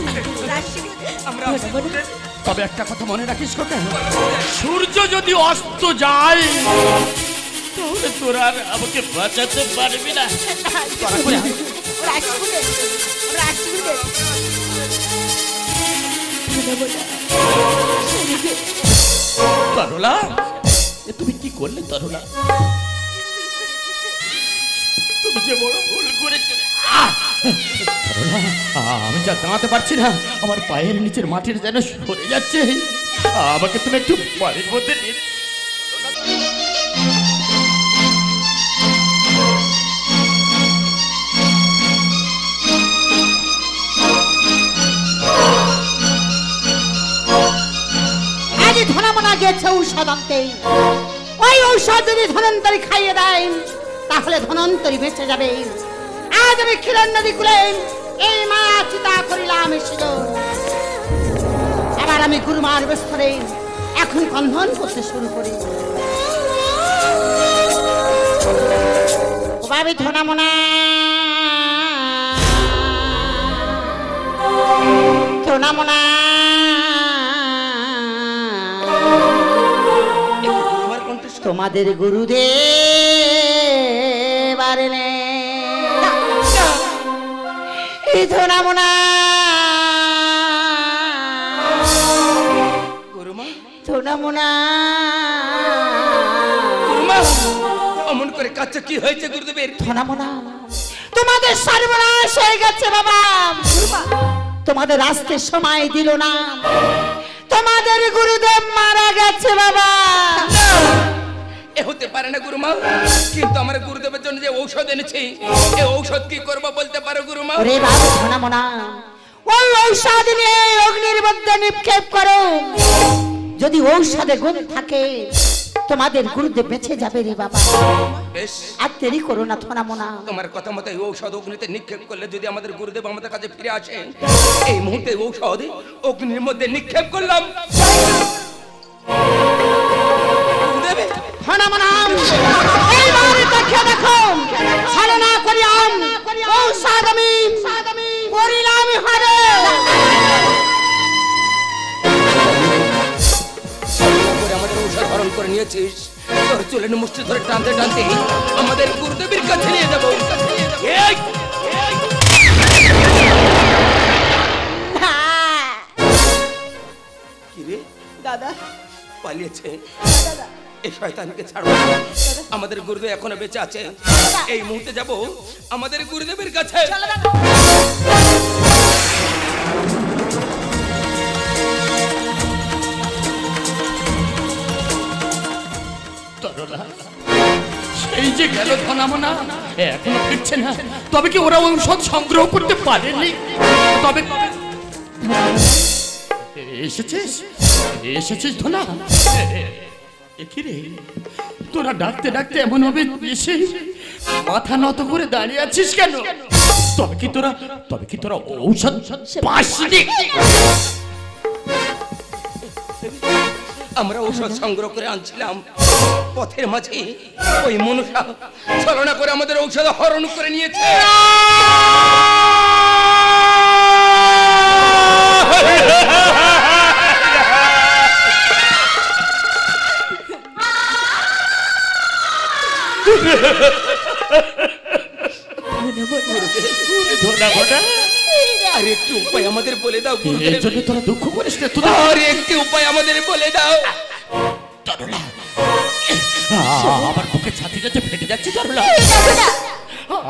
আমরা তবে একটা কথা মনে রাখিস কোথায়, সূর্য যদি অস্ত যায় তাহলে তোরা আর আমাকে বাঁচাতে পারবি না। তরলা, এ তুমি কি করলে তরলা? তুমি যে বড় ভুল করেছো। তরলা, আমি যা দাঁড়াতে পারছি না, আমার পায়ের নিচের মাটির যেন সরে যাচ্ছে। আমাকে তুমি একটু বাড়ির মধ্যে নিয়ে ধনমনা গেছে ঔষধ আনতে। ওই ঔষধ যদি ধনন্তরী খাইয়ে দেয় তাহলে ধনন্তরী বেঁচে যাবে। আজ আমি ক্ষীরের নদী কুলে এই মায়া চিতা করিলাম এবার আমি গুরুমার বেস্তরে এখন কন্ধন করতে শুরু করি। ভাবি ধনমনা ধনমনা তোমাদের গুরুদেব আরলে ধনামনা গুরুমা, ধনামনা গুরুমা, অমন করে কাছে কি হয়েছে গুরুদেবের? ধনামনা তোমাদের সর্বনাশ হয়ে গেছে বাবা। তোমাদের আসতে সময় দিল না, তোমাদের গুরুদেব মারা গেছে বাবা। এ হতে পারে না গুরুমা, কিন্তু আমার গুরুদেবের জন্য যে ঔষধ এনেছি এই ঔষধ কি করবো বলতে পারো গুরুমা? ওরে বাবা ধনামনা, ওই ঔষধ নিয়ে অগ্নির মধ্যে নিক্ষেপ করো। যদি ঔষধে গুণ থাকে তোমাদের গুরুদেব বেঁচে যাবে রে বাবা। বেশ, আর দেরি করো না ধনামনা। তোমার কথা মতো এই ঔষধ অগ্নিতে নিক্ষেপ করলে যদি আমাদের গুরুদেব আমাদের কাছে ফিরে আসে, এই মুহূর্তে ঔষধ অগ্নির মধ্যে নিক্ষেপ করলাম। গুরুদেব, ধনামনা এইবার দেখে দেখো, ছলনা করিয়াম ঔষধ আমি করিলাম হারে। আমাদের ঔষধ হরণ করে নিয়েছিস, তোর চুলের মুষ্টি ধরে টানতে টানতে আমাদের গুরুদেবের কাছে নিয়ে যাবো। কি রে দাদা, পালিয়েছে? দাদা, এই শয়তানকে ছাড়ো, আমাদের গুরুদেব এখনো বেঁচে আছে। এই মুহূর্তে যাব আমাদের গুরুদেবের কাছে। তরলা, সেই যে গেল ধনামনা, এখনো ফিরছে না। তবে কি ওরা ঔষধ সংগ্রহ করতে পারেনি? তবে এসেছিস এসেছিস ধনা? কি রে, তোরা ডাকতে ডাকতে এমন হবে এসে মাথা নত করে দাঁড়িয়ে আছিস কেন? তবে কি তোরা ঔষধ পাসনি? আমরা ঔষধ সংগ্রহ করে আনছিলাম, পথের মাঝে ওই মনুষ্য ছলনা করে আমাদের ঔষধ হরণ করে নিয়েছে। আর একটু উপায় আমাদের বলে দাও গুরুদেব। এর জন্য তোরা দুঃখ করিস না। আর একটু উপায় আমাদের বলে দাও। তরলা, আমার বুকে ছাতিটা ফেটে যাচ্ছে তরলা।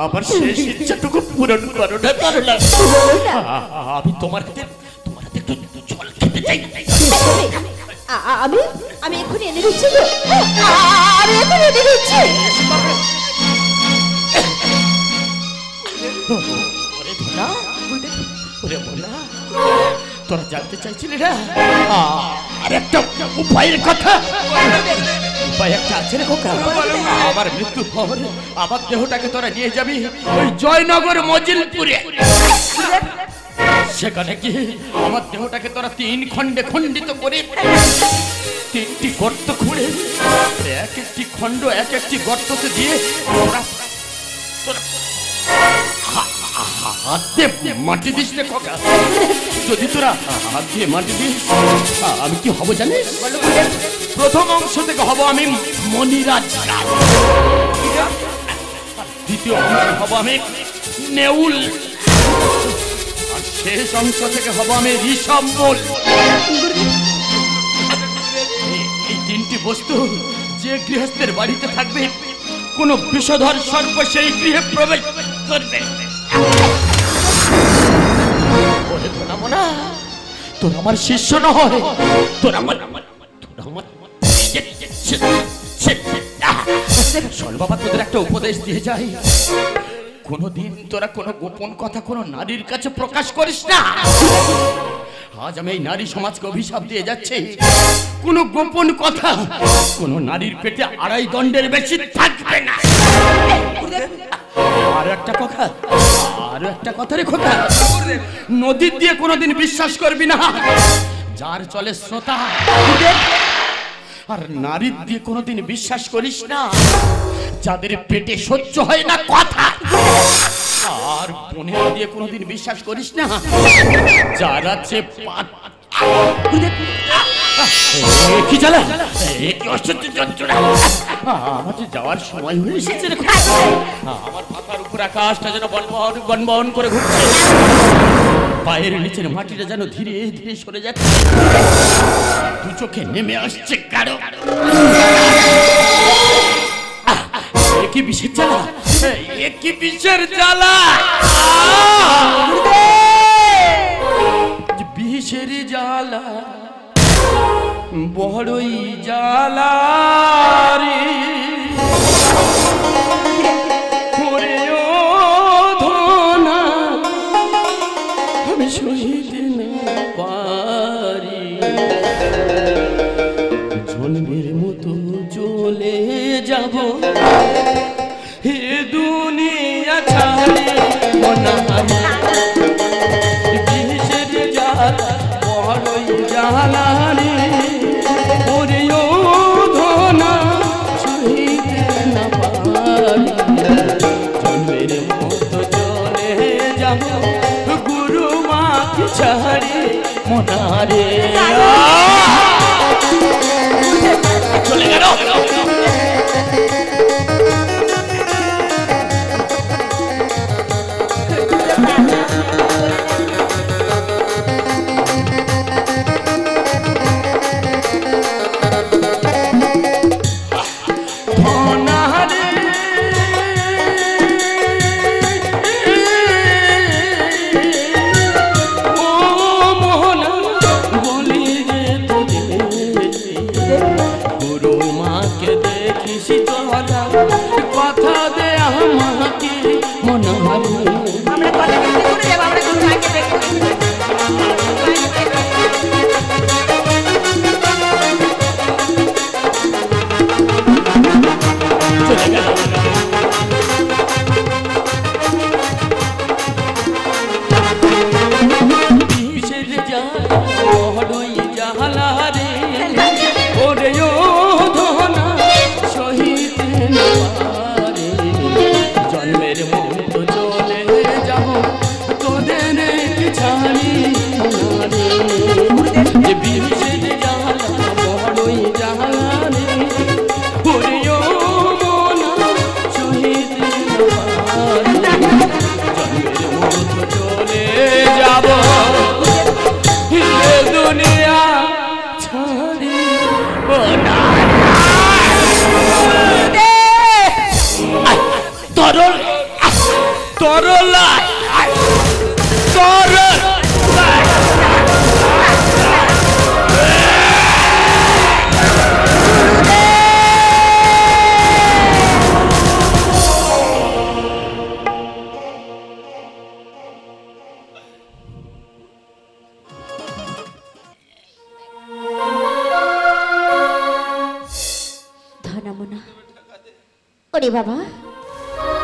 আমার শেষ ইচ্ছাটুকু পূরণ করো না তরলা। আমি তোমার হাতে একটু জল খেতে চাই। আমি আমি এক্ষুনি এনে দিচ্ছি গো। আমি এক্ষুনি এনে দিচ্ছি। ওরে ধনা, ওরে বলা, তোরা জানতে চাইছিলি না আর একটা উপায়ের কথা? উপায় একটা আছে রে খোকা। আমার মৃত্যুর পর আমার দেহটাকে তোরা নিয়ে যাবি ওই জয়নগর মজিলপুরে। সেখানে গিয়ে আমার দেহটাকে তোরা 3 খণ্ডে খণ্ডিত করে 3টি গর্ত খুঁড়ে এক একটি খণ্ড এক একটি গর্ততে দিয়ে তোরা হাত দিয়ে মাটি দিস রে খোকা। যদি তোরা হাত দিয়ে মাটি দিস আমি কি হব জানিস? প্রথম অংশ থেকে হব আমি মনিরাজ, দ্বিতীয় অংশ হব আমি নেউল, আর শেষ অংশ থেকে হব আমি ঋষভমূল। এই তিনটি বস্তু যে গৃহস্থের বাড়িতে থাকবে কোন বিষধর সর্প সেই গৃহে প্রবেশ করবে। তোর আমার শিষ্য নয়, তোর আমার শোন বাবা, তোদের একটা উপদেশ দিয়ে যাই, কোনদিন তোরা কোনো গোপন কথা কোনো নারীর কাছে প্রকাশ করিস না। আজ আমি এই নারী সমাজকে অভিশাপ দিয়ে যাচ্ছি, কোনো গোপন কথা কোনো নারীর পেটে 2.5 দণ্ডের বেশি থাকবে না। আরো একটা কথা রে খোকা, নদীর দিয়ে কোনোদিন বিশ্বাস করবি না যার চলে স্রোতা, আর নারীর দিয়ে কোনোদিন বিশ্বাস করিস না যাদের পেটে সহ্য হয় না কথা, আর বোনের দিয়ে কোনোদিন বিশ্বাস করিস না যারা কি জ্বালা, কি অসহ্য যন্ত্রণা। আমাদের যাওয়ার সময় হয়ে এসেছে রে, আমার মাথার উপর আকাশটা যেন বনবন করে ঘুরছে, পায়ের নিচের মাটিটা যেন ধীরে ধীরে সরে যাচ্ছে, দু চোখে নেমে আসছে গাঢ়। কি বিষের জ্বালা, কি বিষের জ্বালা, বিষের জ্বালা বড়ই জ্বালা রে, ওরে ও ধনা আমি সইতে না পারি, জন্মের মতো চলে যাব হে দুনিয়া ছাড়ে মনারে, বিষের জ্বালা বড়ই জ্বালা রে, ওরে ও ধনা সইতে না পারি, জন্মের মতো চলে যাব গুরু মাকে ছাড়ে মনারে। চলে গেল কথা দে আমাকে মনারে, আমরা কথা বলতে করে যাব, আমরা গুরু মাকে দেখব। চলে গেল বিষের জ্বালা বড়ই জ্বালা রে, ওরে ও ধনা সহিতে না পারে, জন্মের মতো চলে যাব তোদের ছাড়ি মনারে, বিষের জ্বালা বড়ই জ্বালা রে, ওরে ও মনা সহিতে না পারে, জন্মের মতো চলে যাব দুনিয়া ছাড়ি তরল তরল তরল ধনামনা, ওরে বাবা,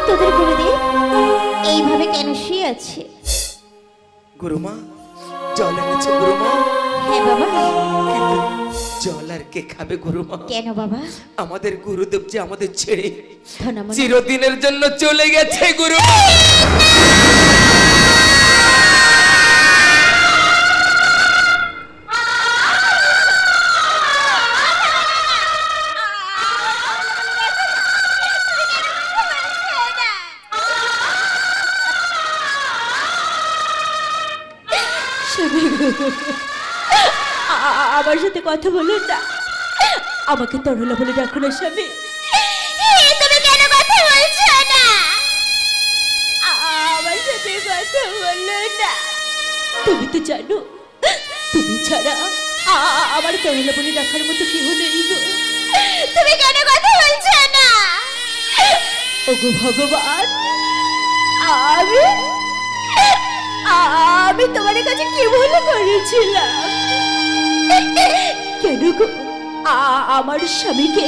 তোদের গুরুদেব এইভাবে কেন শুয়ে আছে? গুরুমা জল এনেছে গুরুমা। হ্যাঁ বাবা। কিন্তু জল আর কে খাবে গুরুমা? কেন বাবা? আমাদের গুরুদেব যে আমাদের ছেড়ে ধনামনা, চিরদিনের জন্য চলে গেছে গুরুমা। আমার সাথে কথা বলো না, আমাকে তরলা বলে ডাকো না স্বামী। তুমি কেন কথা বলছো না? আমার সাথে কথা বলো না। তুমি তো জানো তুমি ছাড়া আমার তরলা বলে ডাকার মতো কেউ নেই গো। তুমি কেন কথা বলছো না? ওগো ভগবান, আমি তোমার কাছে কি ভুল করেছিলাম? কেন গো আমার স্বামীকে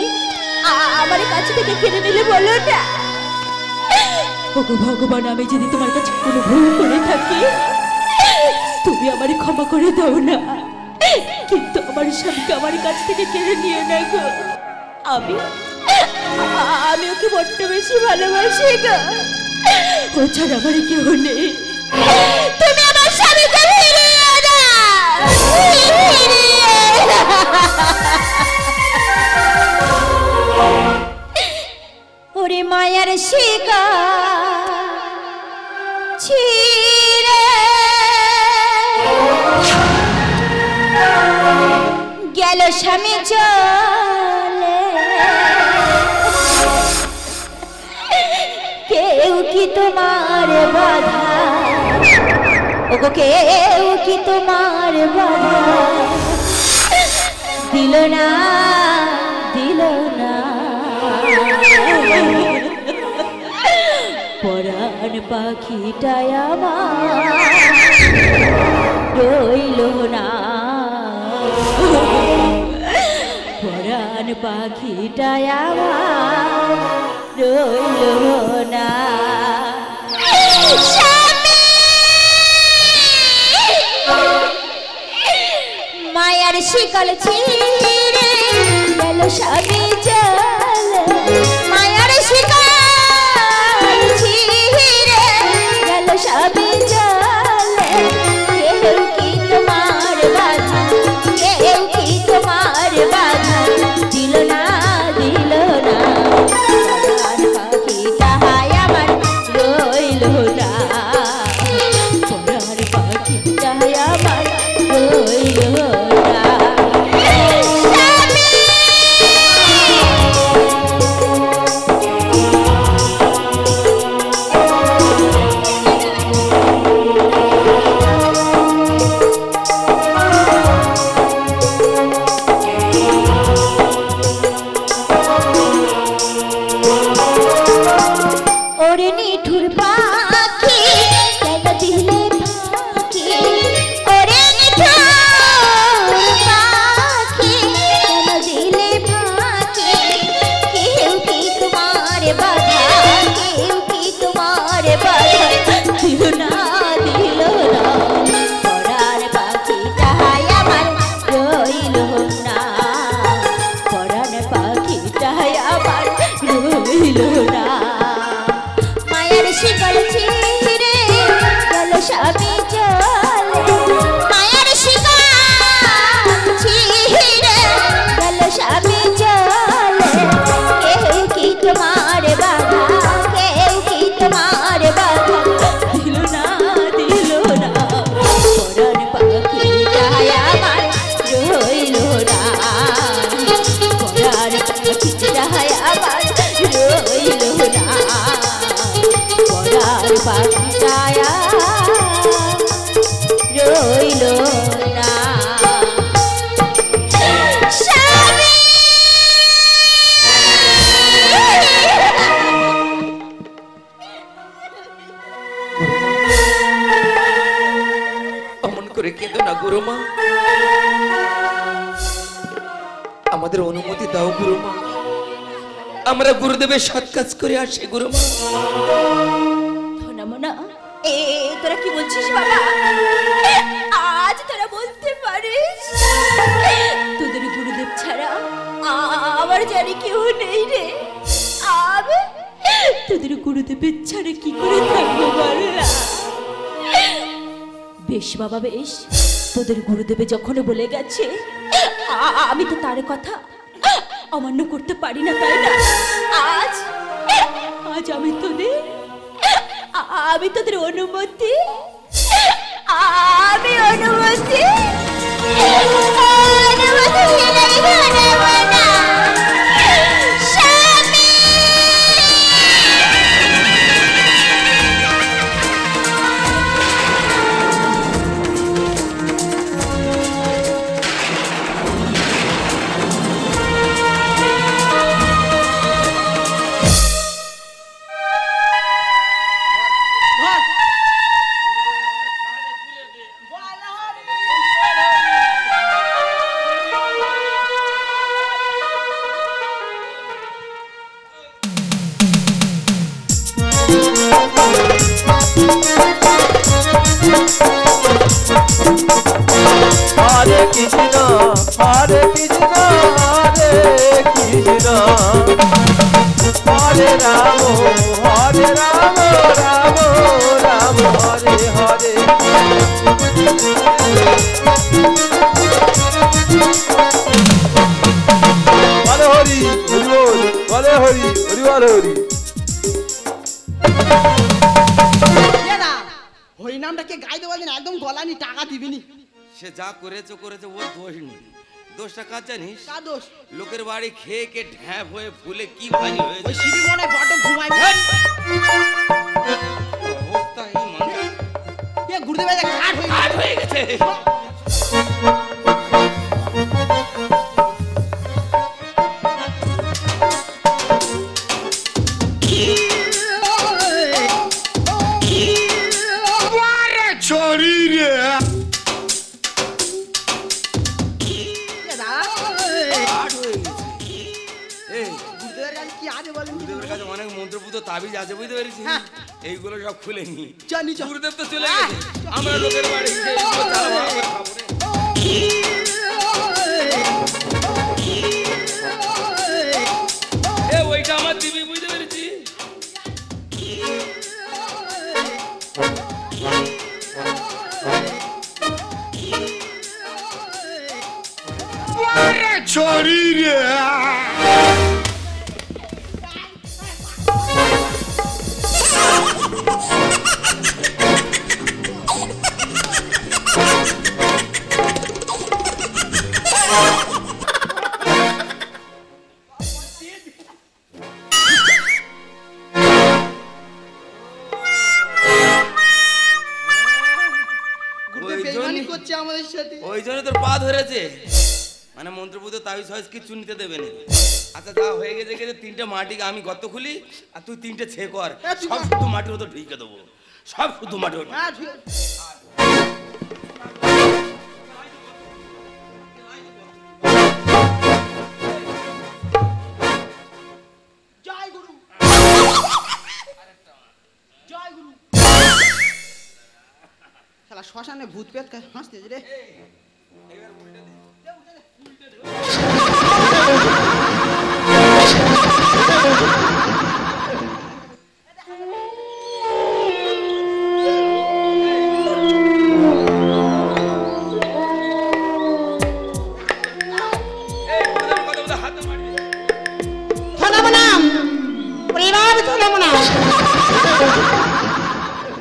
আমার কাছ থেকে কেড়ে নিলে বলো না? ওগো ভগবান, আমি যদি তোমার কাছে কোনো ভুল করে থাকি তুমি আমার ক্ষমা করে দাও না, কিন্তু আমার স্বামীকে আমার কাছ থেকে কেড়ে নিয়ে না গো। আমি ওকে বড্ড বেশি ভালোবাসি গো, ও ছাড়া আমার কেউ নেই। তুমি আমার স্বামীকে ফিরিয়ে দাও। ওরে মায়ার শিকা ছিড়ে গেল স্বামী চলে, কেউ কি তোমার বাধা? ওগো কেউ কি তোমার বাধা দিল না, দিল না? পরাণ পাখিটায় আমার রইল না, পরাণ পাখিটায় আমার রইল না। মায়ার শিকল ছিঁড়ে গেল স্বামী চলে, মায়ার শিকল ছিঁড়ে গেল স্বামী চলে, কেউ কি তোমার বাধা? কেউ কি তোমার বাধা দিল না, দিল না? পরাণ পাখিটা হায় আমার রইল না, পরাণ পাখিটা হায় আমার রইল না। ওরে নিঠুর পাখি কেন দিলে ফাঁকি? ওরে নিঠুর পাখি কেন দিলে ফাঁকি? কেউ কি তোমার বাধা? কেউ কি তোমার বাধা দিল না, দিল না? পরাণ পাখিটা হায় আমার রইল না, পরাণ পাখিটা হায় আমার রইল না। মায়ার শিকল ছিঁড়ে গেল স্বামী চলে, মায়ার শিকল ছিঁড়ে গেল স্বামী চলে, কেউ কি তোমার বাধা? কেউ কি তোমার বাধা দিল না, দিল না? পরাণ পাখিটা আমার রইল না, পরাণ পাখিটা আমার রইল না, পরাণ পাখিটা রইল না। অমন করে কেঁদো না গুরুমা, আমাদের অনুমতি দাও গুরুমা, আমরা গুরুদেবের সৎ কাজ করে আসি গুরুমা। ধনামনা, তোরা কি বলছিস বাবা? আজ তোরা বলতে পারিস তোদের গুরুদেব ছাড়া আমার জানি কেউ নেই রে? আমি তোদের গুরুদেবের ছাড়া কি করে থাকবো বল না? বেশ বাবা বেশ, তোদের গুরুদেবে যখন বলে গেছে আমি তো তার কথা অমান্য করতে পারি না, তাই না? আজ আমি তোদের অনুমতি আমি অনুমতি না স্বামী। হরে কৃষ্ণ হরে কৃষ্ণ হরে কৃষ্ণ হরে রাম রাম রাম হরে হরে। হরে হরি হরি বল হরে হরি হরি বল হরি। হরি নামটাকে গাইতে বলেন একদম গলানি টাকা দিবিনি। সে যা করেছে করেছে, ওর দোষ নেই। দোষটা কার জানিস? কার দোষ? লোকের বাড়ি খেয়ে কে ঢ্যাপ হয়ে ফুলে কি ভাই হয়েছে। ওই শিবি মনে বড় ঘুমাই অবস্থা এই মানুষ কে গুরুদেব কাট হয়ে গেছে। অনেক মন্ত্রপুত তাবিজ আছে, বুঝতে পেরেছি। এইগুলো সব খুলে নি গুরুদেব তো চলে গেছে। আমরা লোকের বাড়ি ওইটা আমার দিবি, বুঝতে পেরেছি। শরীরে ওই জন্য তোর পা ধরেছে, মানে মন্ত্রপুত তাবিজ ফাবিজ কিছু নিতে দেবে না। আচ্ছা যা হয়ে গেছে গেছে, 3টে মাটি আমি গর্ত খুলি আর তুই 3টে ছে কর, সব শুধু মাটির মতো ঢুকে দেবো, সব শুধু মাটির মতো। জয় গুরু জয় গুরু। শালা শ্মশানে ভূত পেট হাসতেছে রে।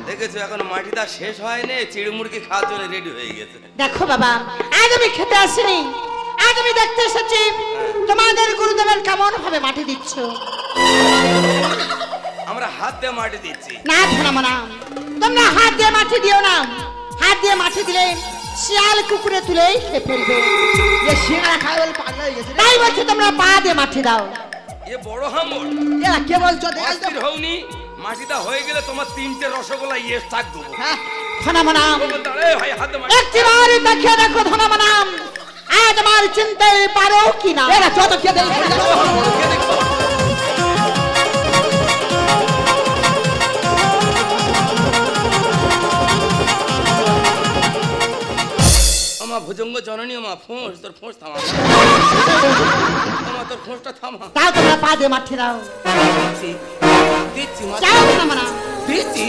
দেখেছো এখন মাটিটা শেষ হয়নি, চিড়মুড়কি খাওয়ার জন্য রেডি হয়ে গেছে। দেখো বাবা, আজ আমি খেতে আসিনি, আজ আমি দেখতে এসেছি তোমাদের গুরুদেবের কেমন ভাবে মাটি দিচ্ছ। আমরা হাত দিয়ে মাটি দিচ্ছি। না ধনামনা, তোমরা হাত দিয়ে মাটি দিও না। হাত দিয়ে মাটি দিলে শিয়াল কুকুরে তুলেই খেয়ে ফেলবে। সিঙ্গারা খাই বলে পাগল হয়ে গেছে। তাই বলছি তোমরা পা দিয়ে মাটি দাও। এ বড় হামল এরা কে বলছো? অস্থির হওনি, মাটিটা হয়ে গেলে তোমার 3টে রসগোল্লা ইয়েস থাক দেবো। ধনামনা একটিবার দেখে দেখো ধনামনা, আজ আমার চিনতে পারো কিনা। এরা যত কে দেয় আমা ভুজঙ্গ জননী, আমা ফোঁস, তোর ফোঁস থামা, তোর ফোঁসটা থামা। তাও তোমরা পা দিয়ে মাটি দাও। দিচ্ছি যাও ধনামনা। দিচ্ছি।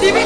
দিবি